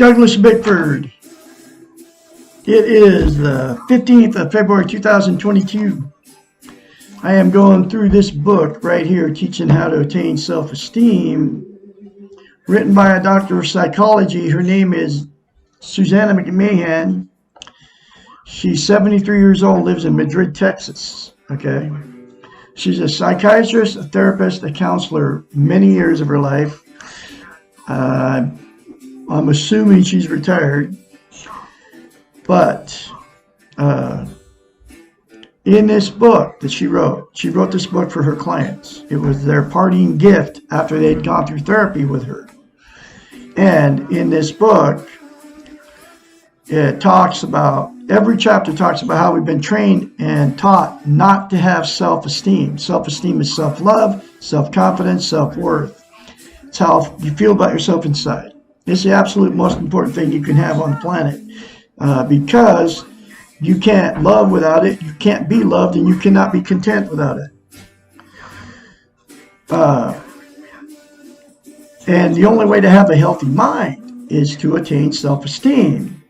Douglas Bickford. It is the 15th of February 2022. I am going through this book right here, Teaching How to Attain Self-Esteem, written by a doctor of psychology. Her name is Susanna McMahon. She's 73 years old, lives in Madrid, Texas. Okay. She's a psychiatrist, a therapist, a counselor, many years of her life. I'm assuming she's retired. But in this book that she wrote this book for her clients. It was their parting gift after they'd gone through therapy with her. And in this book, it talks about, every chapter talks about how we've been trained and taught not to have self-esteem. Self-esteem is self-love, self-confidence, self-worth. It's how you feel about yourself inside. It's the absolute most important thing you can have on the planet. Because you can't love without it, you can't be loved, and you cannot be content without it. And the only way to have a healthy mind is to attain self-esteem.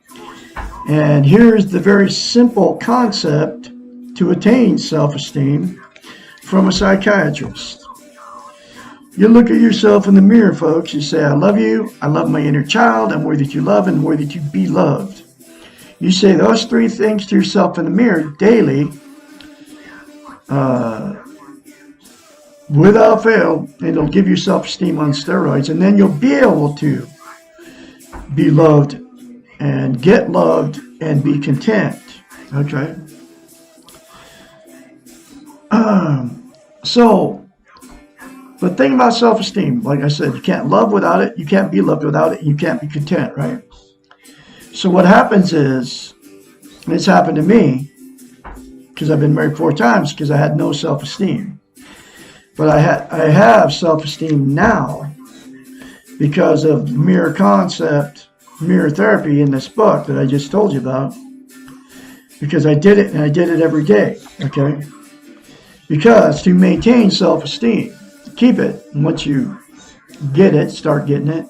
And here's the very simple concept to attain self-esteem from a psychiatrist. You look at yourself in the mirror, folks. You say, I love you, I love my inner child, I'm worthy to love, and worthy to be loved. You say those three things to yourself in the mirror daily, without fail, and it'll give you self-esteem on steroids, and then you'll be able to be loved and get loved and be content. Okay? So, the thing about self-esteem, like I said, you can't love without it, you can't be loved without it, and you can't be content, right? So what happens is, and it's happened to me, because I've been married 4 times, because I had no self-esteem. But I have self-esteem now because of mirror concept, mirror therapy in this book that I just told you about. Because I did it, and I did it every day, okay? Because to maintain self-esteem, to keep it, and once you get it, start getting it,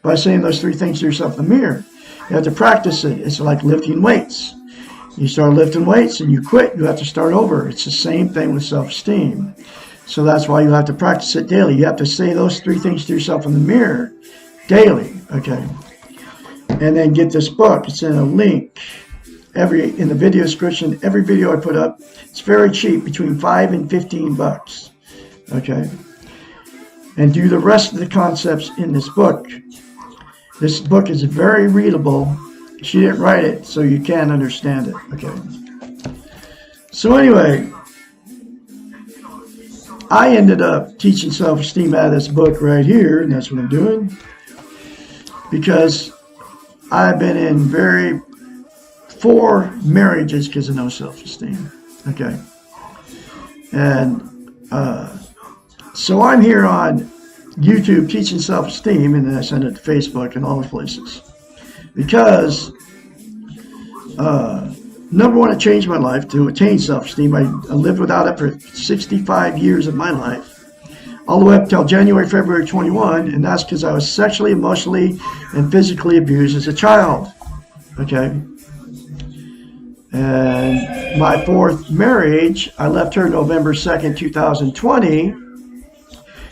by saying those 3 things to yourself in the mirror. You have to practice it. It's like lifting weights. You start lifting weights and you quit, you have to start over. It's the same thing with self-esteem. So that's why you have to practice it daily. You have to say those 3 things to yourself in the mirror daily, okay? And then get this book. It's in a link in the video description. Every video I put up, it's very cheap, between $5 and $15, okay? And do the rest of the concepts in this book. This book is very readable. She didn't write it, so you can understand it. Okay. So anyway, I ended up teaching self-esteem out of this book right here, and that's what I'm doing. Because I've been in 4 marriages because of no self-esteem. Okay. And so I'm here on YouTube teaching self-esteem, and then I send it to Facebook and all the places. Because, number one, it changed my life to attain self-esteem. I lived without it for 65 years of my life, all the way up until January, February 21, and that's because I was sexually, emotionally, and physically abused as a child. Okay? And my 4th marriage, I left her November 2nd, 2020,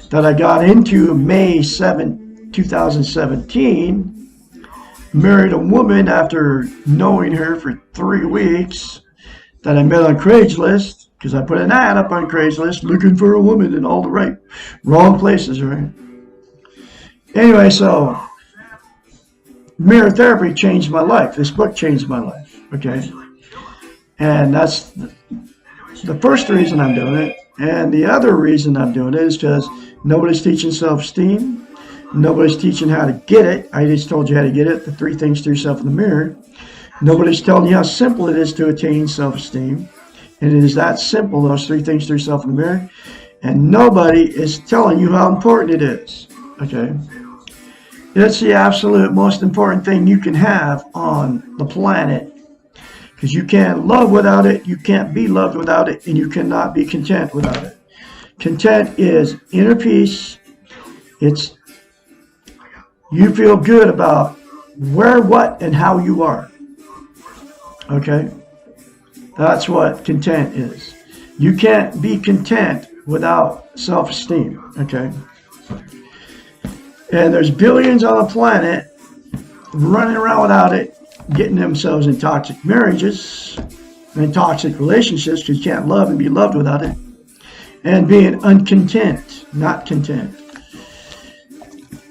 that I got into May 7, 2017, married a woman after knowing her for 3 weeks that I met on Craigslist, because I put an ad up on Craigslist looking for a woman in all the wrong places, right? Anyway, so mirror therapy changed my life. This book changed my life, okay? And that's the first reason I'm doing it. And the other reason I'm doing it is because nobody's teaching self-esteem. Nobody's teaching how to get it. I just told you how to get it, the 3 things to yourself in the mirror. Nobody's telling you how simple it is to attain self-esteem. And it is that simple, those 3 things to yourself in the mirror. And nobody is telling you how important it is. Okay? It's the absolute most important thing you can have on the planet. Because you can't love without it, you can't be loved without it, and you cannot be content without it. Content is inner peace. It's you feel good about where, what, and how you are. Okay? That's what content is. You can't be content without self-esteem. Okay? And there's billions on the planet running around without it, getting themselves in toxic marriages and toxic relationships because you can't love and be loved without it, and being uncontent, not content.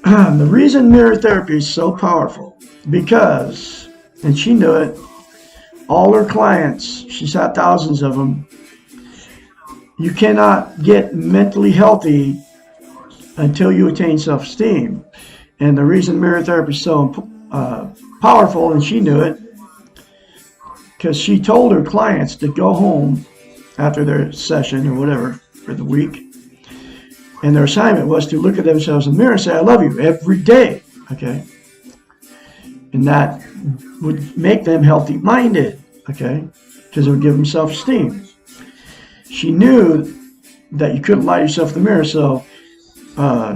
The reason mirror therapy is so powerful, because, and she knew it, all her clients, she's had thousands of them, you cannot get mentally healthy until you attain self-esteem. And the reason mirror therapy is so powerful, and she knew it, because she told her clients to go home after their session or whatever for the week, and their assignment was to look at themselves in the mirror and say, I love you, every day. Okay? And that would make them healthy-minded, okay? Because it would give them self-esteem. She knew that you couldn't lie to yourself in the mirror, so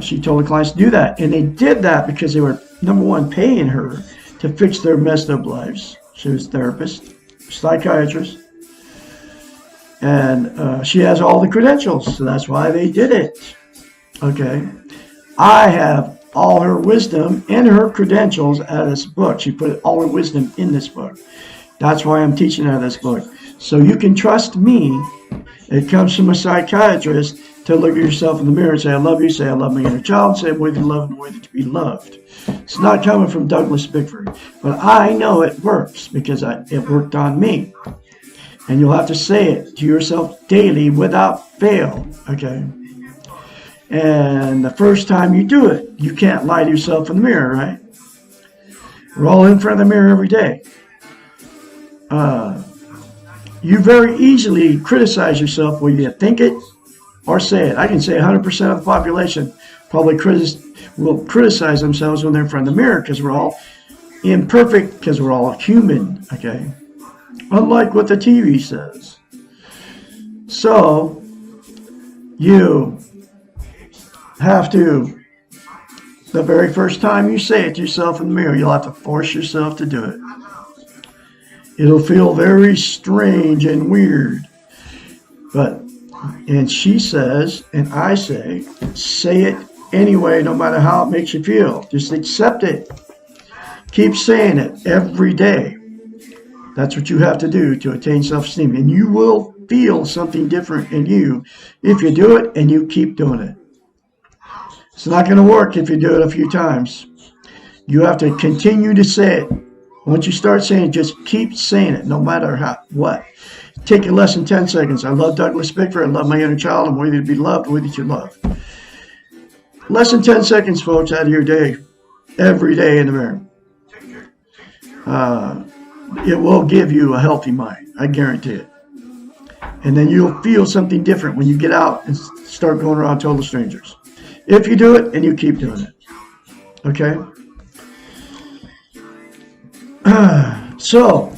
she told the clients to do that. And they did that because they were, number one, paying her to fix their messed up lives. She was a therapist, psychiatrist, and she has all the credentials, so that's why they did it. Okay? I have all her wisdom and her credentials out of this book. She put all her wisdom in this book. That's why I'm teaching out of this book. So you can trust me. It comes from a psychiatrist to look at yourself in the mirror and say, I love you, say, I love my inner child, say, I'm worthy to love and worthy to be loved. It's not coming from Douglas Bickford, but I know it works because it worked on me. And you'll have to say it to yourself daily without fail, okay? And the first time you do it, you can't lie to yourself in the mirror, right? We're all in front of the mirror every day. You very easily criticize yourself whether you think it or say it. I can say 100% of the population probably will criticize themselves when they're in front of the mirror because we're all imperfect, because we're all human, okay? Unlike what the TV says. So, you have to, the very first time you say it to yourself in the mirror, you'll have to force yourself to do it. It'll feel very strange and weird. And she says, and I say it anyway, no matter how it makes you feel. Just accept it. Keep saying it every day. That's what you have to do to attain self-esteem. And you will feel something different in you if you do it and you keep doing it. It's not going to work if you do it a few times. You have to continue to say it. Once you start saying it, just keep saying it, no matter what. Take it less than 10 seconds. I love Douglas Bickford. I love my inner child. I'm worthy to be loved, worthy to love. Less than 10 seconds, folks, out of your day, every day in the mirror. It will give you a healthy mind. I guarantee it. And then you'll feel something different when you get out and start going around total strangers. If you do it and you keep doing it. Okay? So,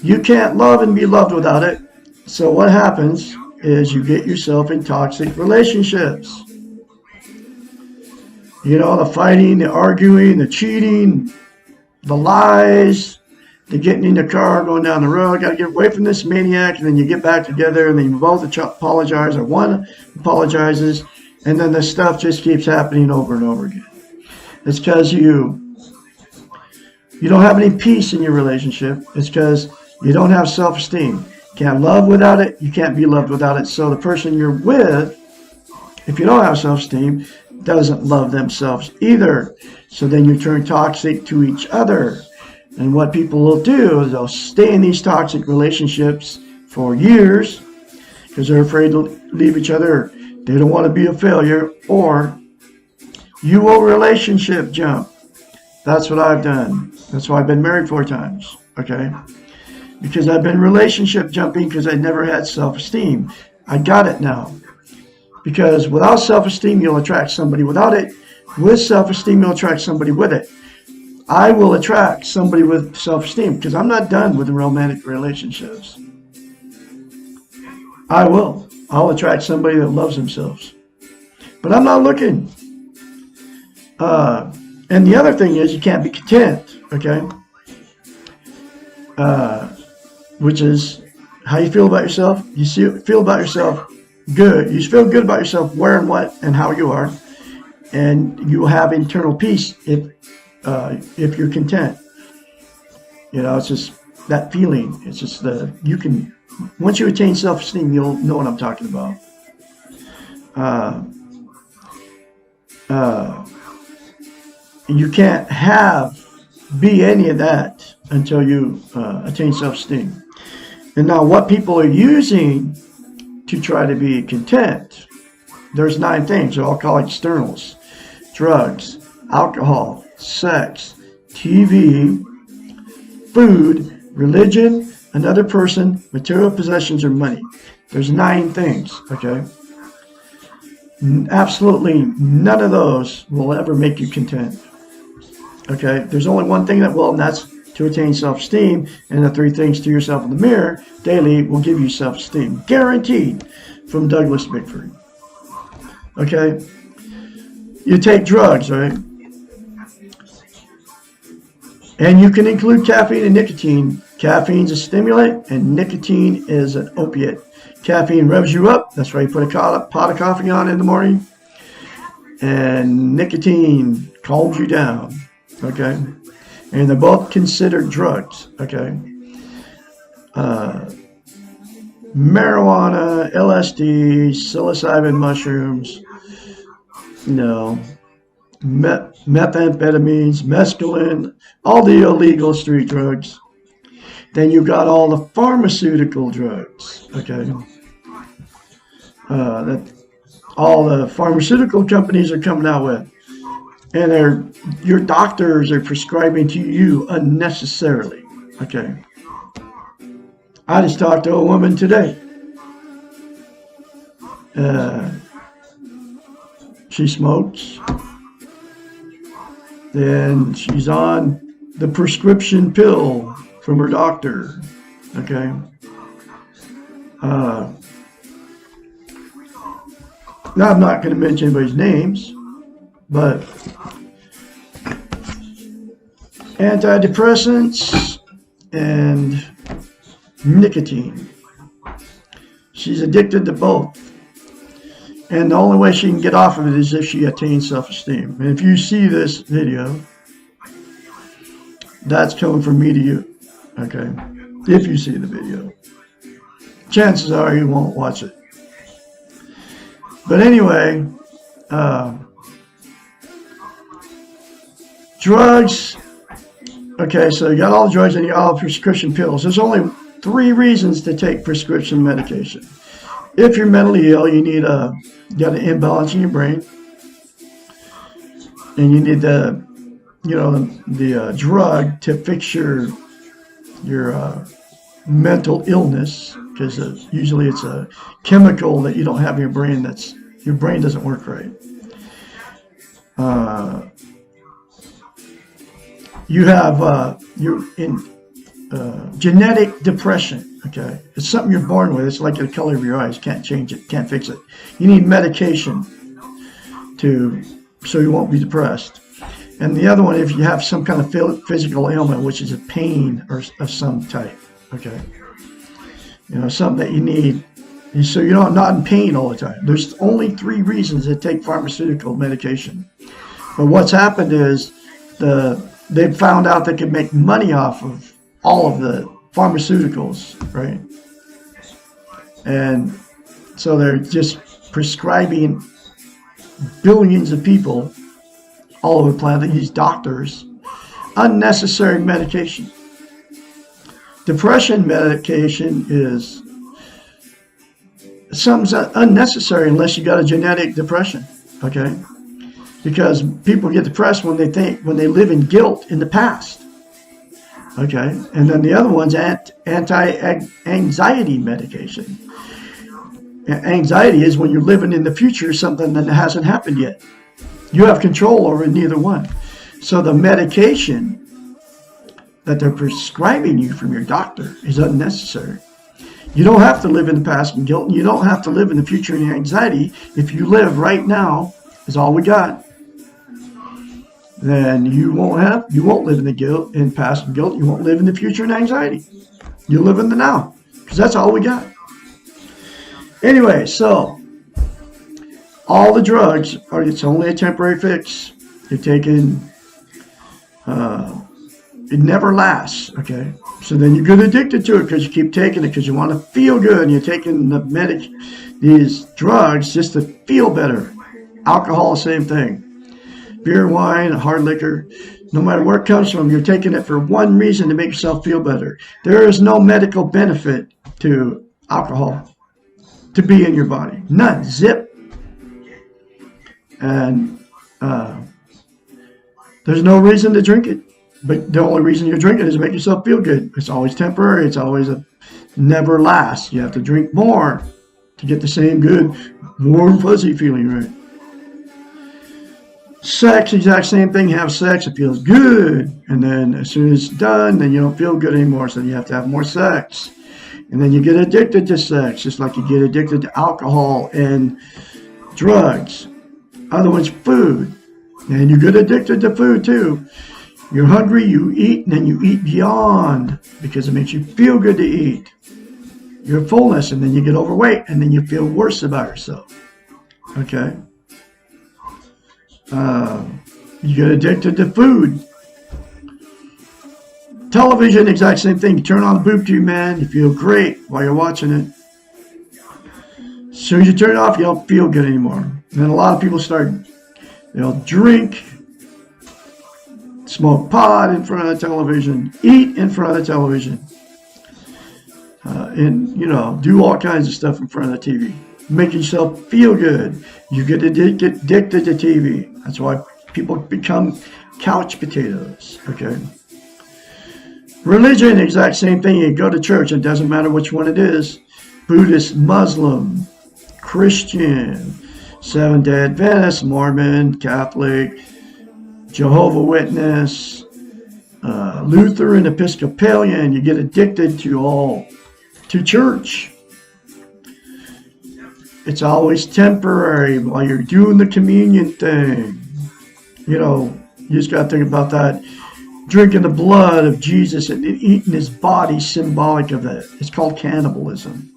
you can't love and be loved without it. So what happens is you get yourself in toxic relationships. You know, the fighting, the arguing, the cheating, the lies, the getting in the car, going down the road, got to get away from this maniac, and then you get back together, and then you both apologize, or one apologizes, and then the stuff just keeps happening over and over again. It's because you don't have any peace in your relationship. It's because you don't have self-esteem. You can't love without it. You can't be loved without it. So the person you're with, if you don't have self-esteem, doesn't love themselves either. So then you turn toxic to each other. And what people will do is they'll stay in these toxic relationships for years because they're afraid to leave each other. They don't want to be a failure. Or you will relationship jump. That's what I've done. That's why I've been married 4 times. Okay? Because I've been relationship jumping because I never had self-esteem. I got it now. Because without self-esteem, you'll attract somebody without it. With self-esteem, you'll attract somebody with it. I will attract somebody with self-esteem because I'm not done with the romantic relationships. I will. I'll attract somebody that loves themselves. But I'm not looking. And the other thing is you can't be content. okay? Which is how you feel about yourself. Feel about yourself good. You feel good about yourself where and what and how you are. And you will have internal peace if you're content. You know, it's just that feeling. It's just once you attain self-esteem, you'll know what I'm talking about. You can't be any of that until you attain self-esteem. And now what people are using to try to be content, there's 9 things. They're all called externals: drugs, alcohol, sex, TV, food, religion, another person, material possessions, or money. There's 9 things, okay? Absolutely none of those will ever make you content. Okay? There's only one thing that will, and that's to attain self-esteem. And the 3 things to yourself in the mirror daily will give you self-esteem. Guaranteed, from Douglas Bickford. Okay? You take drugs, right? And you can include caffeine and nicotine. Caffeine's a stimulant, and nicotine is an opiate. Caffeine revs you up. That's why you put a pot of coffee on in the morning. And nicotine calms you down. Okay? And they're both considered drugs. Okay? Marijuana, LSD, psilocybin mushrooms, methamphetamines, mescaline, all the illegal street drugs. Then you've got all the pharmaceutical drugs, okay? That all the pharmaceutical companies are coming out with. And your doctors are prescribing to you unnecessarily, okay? I just talked to a woman today. She smokes. And she's on the prescription pill from her doctor, okay? Now, I'm not going to mention anybody's names, but antidepressants and nicotine. She's addicted to both. And the only way she can get off of it is if she attains self-esteem. And if you see this video, that's coming from me to you, okay? If you see the video. Chances are you won't watch it. But anyway, drugs. Okay, so you got all the drugs and you got all the prescription pills. There's only 3 reasons to take prescription medication. If you're mentally ill, you got an imbalance in your brain, and you need the drug to fix your mental illness, because usually it's a chemical that you don't have in your brain. Your brain doesn't work right. You have genetic depression. Okay, it's something you're born with. It's like the color of your eyes. Can't change it. Can't fix it. You need medication so you won't be depressed. And the other one, if you have some kind of physical ailment, which is a pain or of some type. Okay, something that you need, so you're not in pain all the time. There's only 3 reasons to take pharmaceutical medication. But what's happened is they've found out they can make money off of all of the pharmaceuticals, right? And so they're just prescribing billions of people all over the planet, these doctors, unnecessary medication. Depression medication is something's unnecessary unless you got a genetic depression, okay? Because people get depressed when they live in guilt in the past. Okay, and then the other one's anti-anxiety medication. Anxiety is when you're living in the future, something that hasn't happened yet. You have control over neither one. So the medication that they're prescribing you from your doctor is unnecessary. You don't have to live in the past in guilt, and you don't have to live in the future in anxiety. If you live right now, is all we got. then you won't live in the guilt and past guilt. You won't live in the future and anxiety. You'll live in the now, because that's all we got. Anyway, so all the drugs it's only a temporary fix. You're taking, it never lasts, okay? So then you get addicted to it because you keep taking it because you want to feel good, and you're taking these drugs just to feel better. Alcohol, same thing. Beer, wine, hard liquor, no matter where it comes from, you're taking it for one reason, to make yourself feel better. There is no medical benefit to alcohol to be in your body. None. Zip. And there's no reason to drink it. But the only reason you're drinking is to make yourself feel good. It's always temporary. It's always never lasts. You have to drink more to get the same good, warm, fuzzy feeling, right? Sex, exact same thing. Have sex, it feels good. And then as soon as it's done, then you don't feel good anymore. So you have to have more sex. And then you get addicted to sex, just like you get addicted to alcohol and drugs. Other ones, food. And you get addicted to food too. You're hungry, you eat, and then you eat beyond because it makes you feel good to eat. Your fullness, and then you get overweight, and then you feel worse about yourself. Okay? You get addicted to food. Television, exact same thing. You turn on the boob tube, man, you feel great while you're watching it. As soon as you turn it off, you don't feel good anymore. And then a lot of people they'll drink, smoke pot in front of the television, eat in front of the television, and do all kinds of stuff in front of the TV. Make yourself feel good. You get addicted to TV. That's why people become couch potatoes. Okay. Religion, exact same thing. You go to church, it doesn't matter which one it is. Buddhist, Muslim, Christian, Seventh-day Adventist, Mormon, Catholic, Jehovah's Witness, Lutheran, Episcopalian. You get addicted to church. It's always temporary while you're doing the communion thing. You just got to think about that. Drinking the blood of Jesus and eating his body, symbolic of it. It's called cannibalism.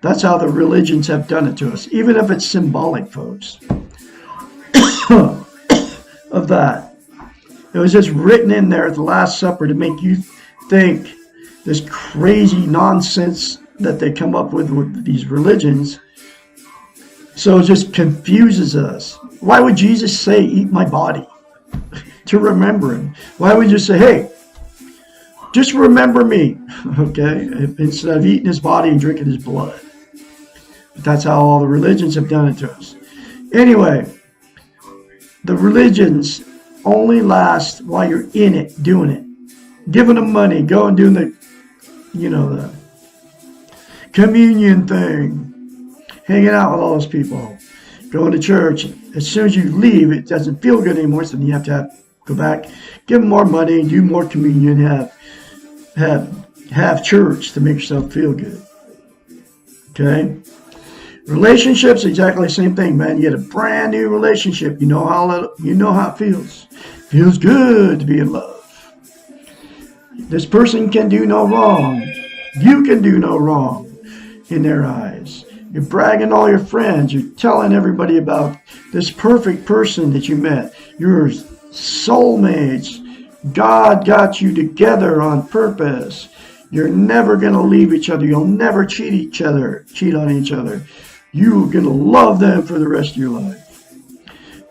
That's how the religions have done it to us, even if it's symbolic, folks, of that. It was just written in there at the Last Supper to make you think this crazy nonsense that they come up with these religions. So it just confuses us. Why would Jesus say, eat my body? To remember him. Why would you say, hey, just remember me, okay? Instead of eating his body and drinking his blood. But that's how all the religions have done it to us. Anyway, the religions only last while you're in it, doing it. Giving them money, going doing the communion thing. Hanging out with all those people, going to church. As soon as you leave, it doesn't feel good anymore, so then you have to go back, give them more money, do more communion, have church to make yourself feel good. Okay? Relationships, exactly the same thing, man. You get a brand new relationship. You know how it feels. Feels good to be in love. This person can do no wrong. You can do no wrong in their eyes. You're bragging to all your friends. You're telling everybody about this perfect person that you met. You're soulmates. God got you together on purpose. You're never going to leave each other. You'll never cheat on each other. You're going to love them for the rest of your life.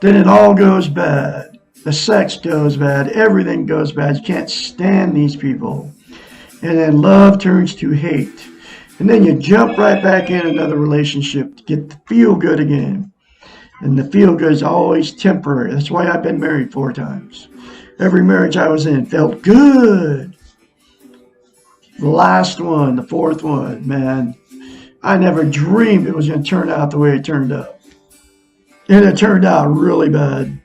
Then it all goes bad. The sex goes bad. Everything goes bad. You can't stand these people. And then love turns to hate. And then you jump right back in another relationship to get the feel good again. And the feel good is always temporary. That's why I've been married 4 times. Every marriage I was in felt good. The last one, the 4th one, man, I never dreamed it was going to turn out the way it turned out. And it turned out really bad.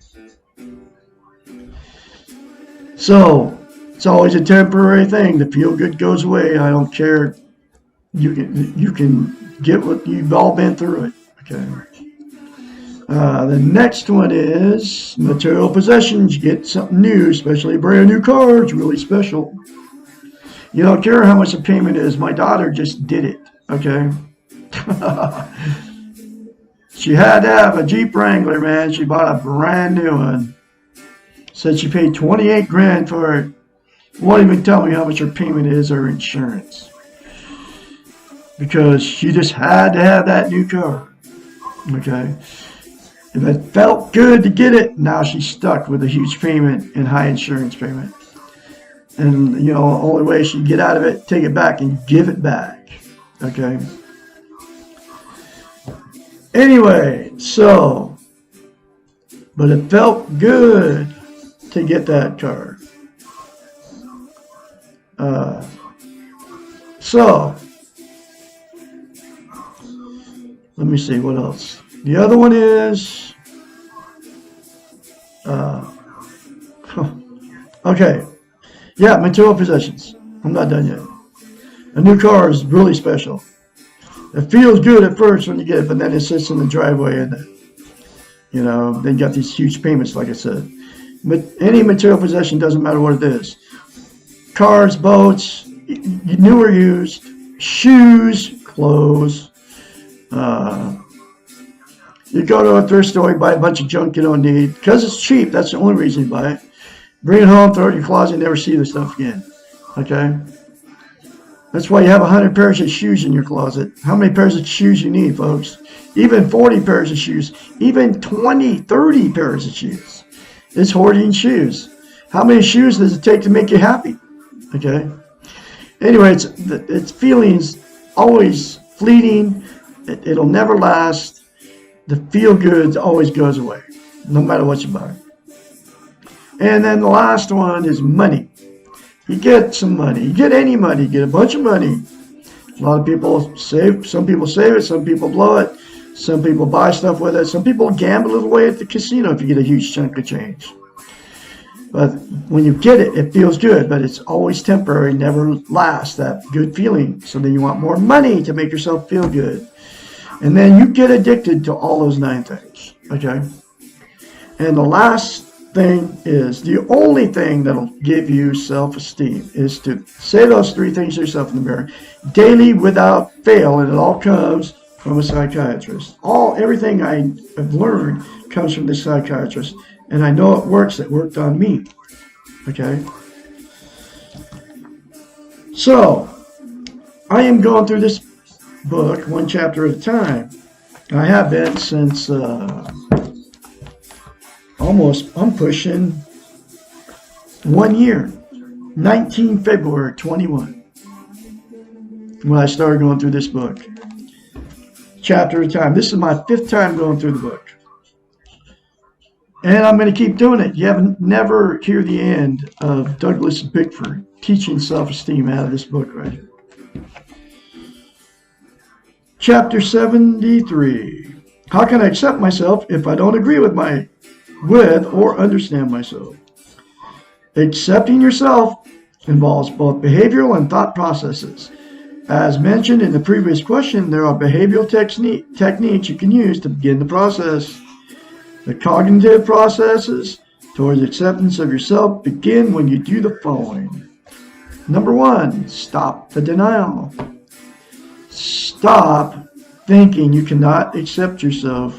So, it's always a temporary thing. The feel good goes away. I don't care. You can get what you've all been through it. Okay. The next one is material possessions. You get something new, especially a brand new car. It's really special. You don't care how much the payment is. My daughter just did it. Okay. She had to have a Jeep Wrangler, man. She bought a brand new one. Said she paid 28 grand for it. Won't even tell me how much her payment is or insurance. Because she just had to have that new car. Okay. If it felt good to get it, now she's stuck with a huge payment and high insurance payment. And, you know, the only way she can get out of it, take it back and give it back. Okay. Anyway, so, but it felt good to get that car. So, let me see what else. The other one is, okay, yeah, material possessions. I'm not done yet. A new car is really special. It feels good at first when you get it, but then it sits in the driveway and, you know, then you got these huge payments, like I said. But any material possession, doesn't matter what it is. Cars, boats, new or used, shoes, clothes. You go to a thrift store, you buy a bunch of junk you don't need. Because it's cheap, that's the only reason you buy it. Bring it home, throw it in your closet, and never see the stuff again. Okay? That's why you have 100 pairs of shoes in your closet. How many pairs of shoes you need, folks? Even 40 pairs of shoes. Even 20, 30 pairs of shoes. It's hoarding shoes. How many shoes does it take to make you happy? Okay? Anyway, it's feelings always fleeting. It'll never last. The feel-good always goes away, no matter what you buy. And then the last one is money. You get some money. You get any money. You get a bunch of money. A lot of people save. Some people save it. Some people blow it. Some people buy stuff with it. Some people gamble it away at the casino if you get a huge chunk of change. But when you get it, it feels good. But it's always temporary. Never lasts, that good feeling. So then you want more money to make yourself feel good. And then you get addicted to all those 9 things. Okay? And the last thing is, the only thing that'll give you self-esteem is to say those 3 things to yourself in the mirror daily without fail, and it all comes from a psychiatrist. Everything I have learned comes from this psychiatrist, and I know it works. It worked on me. Okay? So, I am going through this book 1 chapter at a time. I have been since I'm pushing 1 year, 19 February 21, when I started going through this book, chapter at a time. This is my 5th time going through the book. And I'm going to keep doing it. You never hear the end of Douglas Bickford teaching self-esteem out of this book right here. Chapter 73. How can I accept myself if I don't agree with or understand myself? Accepting yourself involves both behavioral and thought processes. As mentioned in the previous question, there are behavioral techniques you can use to begin the process. The cognitive processes towards acceptance of yourself begin when you do the following. Number 1, stop the denial. Stop thinking you cannot accept yourself.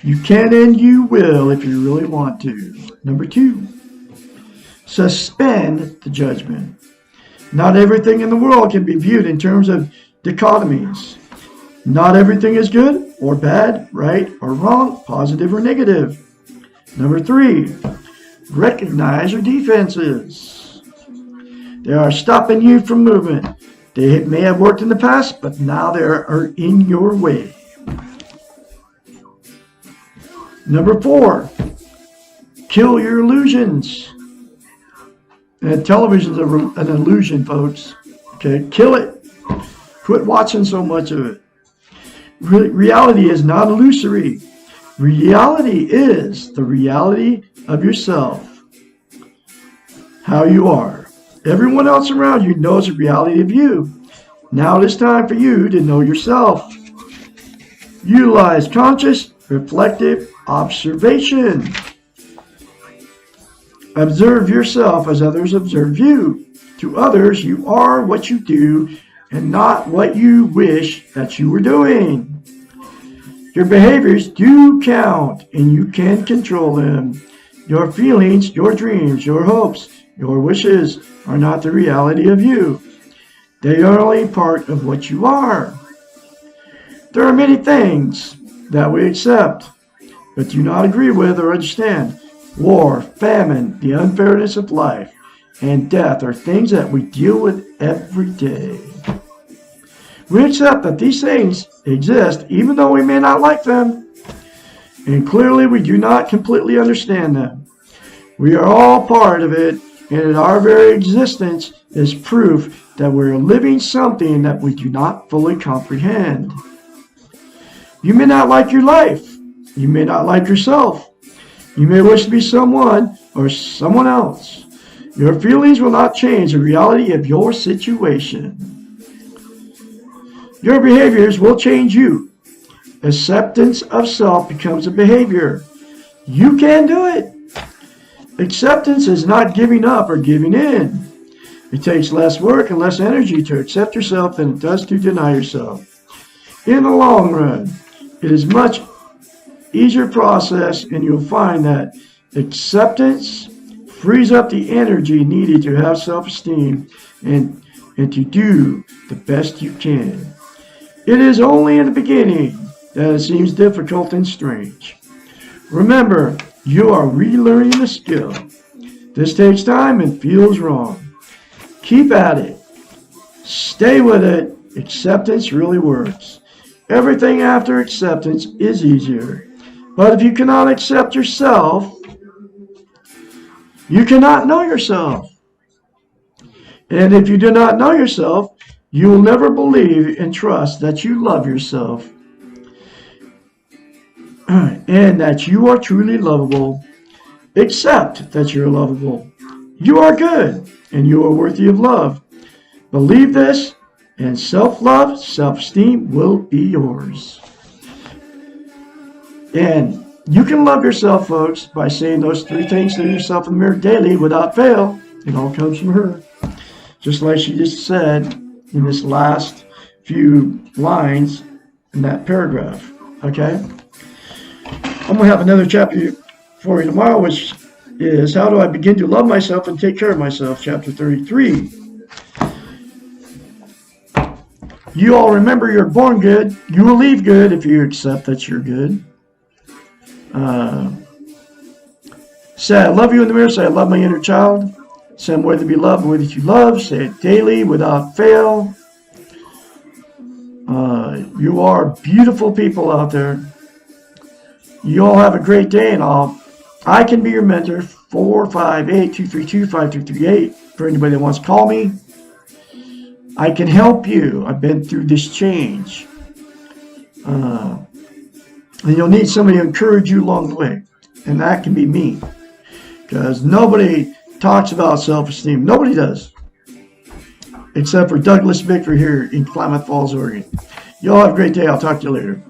You can and you will if you really want to. Number 2, suspend the judgment. Not everything in the world can be viewed in terms of dichotomies. Not everything is good or bad, right or wrong, positive or negative. Number 3, recognize your defenses. They are stopping you from movement. They may have worked in the past, but now they are in your way. Number 4, kill your illusions. And television's an illusion, folks. Okay, kill it. Quit watching so much of it. Reality is not illusory. Reality is the reality of yourself. How you are. Everyone else around you knows the reality of you. Now it is time for you to know yourself. Utilize conscious, reflective, observation. Observe yourself as others observe you. To others, you are what you do and not what you wish that you were doing. Your behaviors do count, and you can control them. Your feelings, your dreams, your hopes, your wishes are not the reality of you. They are only part of what you are. There are many things that we accept, but do not agree with or understand. War, famine, the unfairness of life, and death are things that we deal with every day. We accept that these things exist even though we may not like them, and clearly we do not completely understand them. We are all part of it, and our very existence is proof that we are living something that we do not fully comprehend. You may not like your life. You may not like yourself. You may wish to be someone or someone else. Your feelings will not change the reality of your situation. Your behaviors will change you. Acceptance of self becomes a behavior. You can do it. Acceptance is not giving up or giving in. It takes less work and less energy to accept yourself than it does to deny yourself. In the long run, it is much easier process, and you'll find that acceptance frees up the energy needed to have self-esteem and to do the best you can. It is only in the beginning that it seems difficult and strange. Remember, you are relearning the skill. This takes time and feels wrong. Keep at it. Stay with it. Acceptance really works. Everything after acceptance is easier. But if you cannot accept yourself, you cannot know yourself. And if you do not know yourself, you will never believe and trust that you love yourself and that you are truly lovable. Accept that you're lovable. You are good and you are worthy of love. Believe this, and self-love, self-esteem will be yours. And you can love yourself, folks, by saying those 3 things to yourself in the mirror daily without fail. It all comes from her. Just like she just said in this last few lines in that paragraph. Okay? I'm going to have another chapter for you tomorrow, which is How Do I Begin to Love Myself and Take Care of Myself, chapter 33. You all remember you're born good. You will leave good if you accept that you're good. Say, I love you in the mirror. Say, I love my inner child. Say, I'm worthy to be loved, worthy to love. Say it daily without fail. You are beautiful people out there. You all have a great day, and I can be your mentor, 458-232-5238, for anybody that wants to call me. I can help you. I've been through this change. And you'll need somebody to encourage you along the way. And that can be me. Because nobody talks about self-esteem. Nobody does. Except for Douglas Bickford here in Klamath Falls, Oregon. You all have a great day. I'll talk to you later.